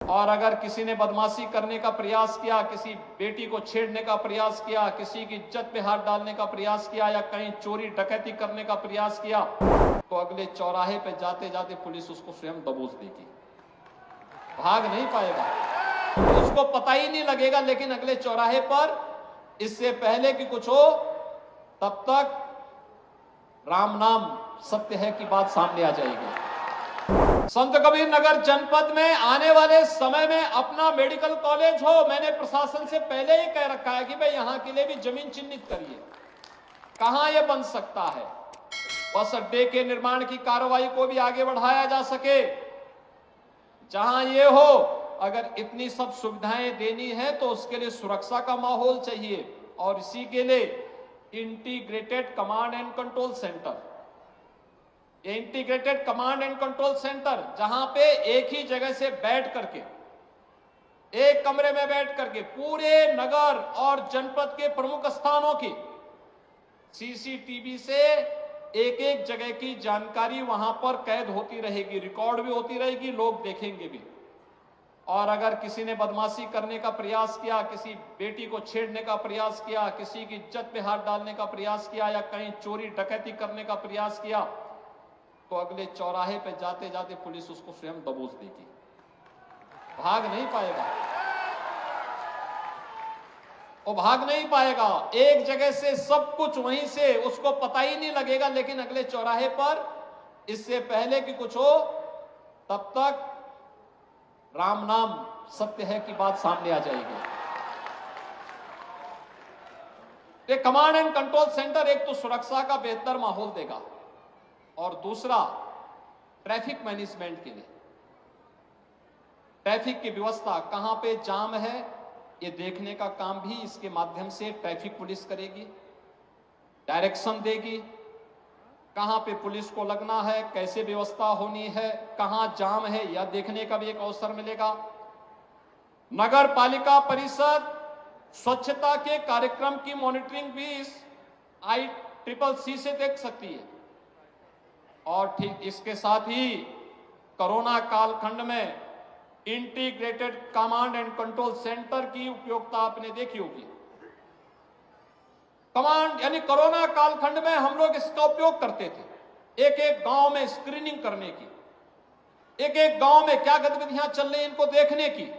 और अगर किसी ने बदमाशी करने का प्रयास किया, किसी बेटी को छेड़ने का प्रयास किया, किसी की इज्जत पे हाथ डालने का प्रयास किया या कहीं चोरी डकैती करने का प्रयास किया, तो अगले चौराहे पे जाते जाते पुलिस उसको स्वयं दबोच देगी, भाग नहीं पाएगा, तो उसको पता ही नहीं लगेगा। लेकिन अगले चौराहे पर इससे पहले कि कुछ हो तब तक राम नाम सत्य है की बात सामने आ जाएगी। संत कबीर नगर जनपद में आने वाले समय में अपना मेडिकल कॉलेज हो, मैंने प्रशासन से पहले ही कह रखा है कि भाई यहां के लिए भी जमीन चिन्हित करिए, कहां यह बन सकता है। बस अड्डे के निर्माण की कार्रवाई को भी आगे बढ़ाया जा सके, जहां ये हो। अगर इतनी सब सुविधाएं देनी है तो उसके लिए सुरक्षा का माहौल चाहिए, और इसी के लिए integrated command and control centre, integrated command and control centre, जहां पे एक ही जगह से बैठ करके, एक कमरे में बैठ करके पूरे नगर और जनपद के प्रमुख स्थानों की सीसीटीवी से एक एक जगह की जानकारी वहां पर कैद होती रहेगी, रिकॉर्ड भी होती रहेगी, लोग देखेंगे भी। और अगर किसी ने बदमाशी करने का प्रयास किया, किसी बेटी को छेड़ने का प्रयास किया, किसी की इज्जत पे हाथ डालने का प्रयास किया या कहीं चोरी डकैती करने का प्रयास किया, तो अगले चौराहे पे जाते जाते पुलिस उसको स्वयं दबोच देगी, भाग नहीं पाएगा, वो भाग नहीं पाएगा। एक जगह से सब कुछ वहीं से उसको पता ही नहीं लगेगा, लेकिन अगले चौराहे पर इससे पहले कि कुछ हो तब तक राम नाम सत्य है की बात सामने आ जाएगी। ये कमांड एंड कंट्रोल सेंटर एक तो सुरक्षा का बेहतर माहौल देगा, और दूसरा ट्रैफिक मैनेजमेंट के लिए, ट्रैफिक की व्यवस्था कहां पे जाम है ये देखने का काम भी इसके माध्यम से ट्रैफिक पुलिस करेगी, डायरेक्शन देगी, कहां पे पुलिस को लगना है, कैसे व्यवस्था होनी है, कहां जाम है यह देखने का भी एक अवसर मिलेगा। नगर पालिका परिषद स्वच्छता के कार्यक्रम की मॉनिटरिंग भी इस ICCC से देख सकती है। और ठीक इसके साथ ही कोरोना कालखंड में integrated command and control centre की उपयोगिता आपने देखी होगी। कमांड यानी कोरोना कालखंड में हम लोग इसका उपयोग करते थे, एक एक गांव में स्क्रीनिंग करने की, एक एक गांव में क्या गतिविधियां चल रही इनको देखने की,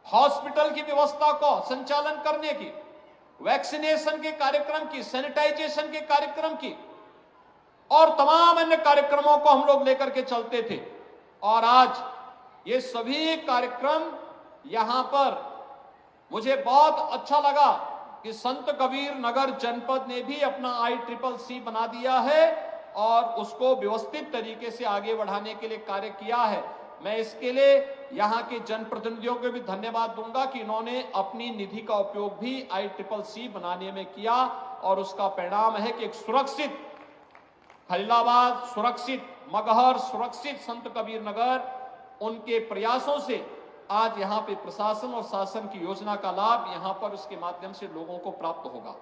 हॉस्पिटल की व्यवस्था को संचालन करने की, वैक्सीनेशन के कार्यक्रम की, सैनिटाइजेशन के कार्यक्रम की और तमाम अन्य कार्यक्रमों को हम लोग लेकर के चलते थे। और आज ये सभी कार्यक्रम यहां पर मुझे बहुत अच्छा लगा कि संत कबीर नगर जनपद ने भी अपना ICCC बना दिया है और उसको व्यवस्थित तरीके से आगे बढ़ाने के लिए कार्य किया है। मैं इसके लिए यहां के जनप्रतिनिधियों को भी धन्यवाद दूंगा कि इन्होंने अपनी निधि का उपयोग भी ICCC बनाने में किया, और उसका परिणाम है कि एक सुरक्षित खलीलाबाद, सुरक्षित मगहर, सुरक्षित संत कबीर नगर, उनके प्रयासों से आज यहां पे प्रशासन और शासन की योजना का लाभ यहां पर उसके माध्यम से लोगों को प्राप्त होगा।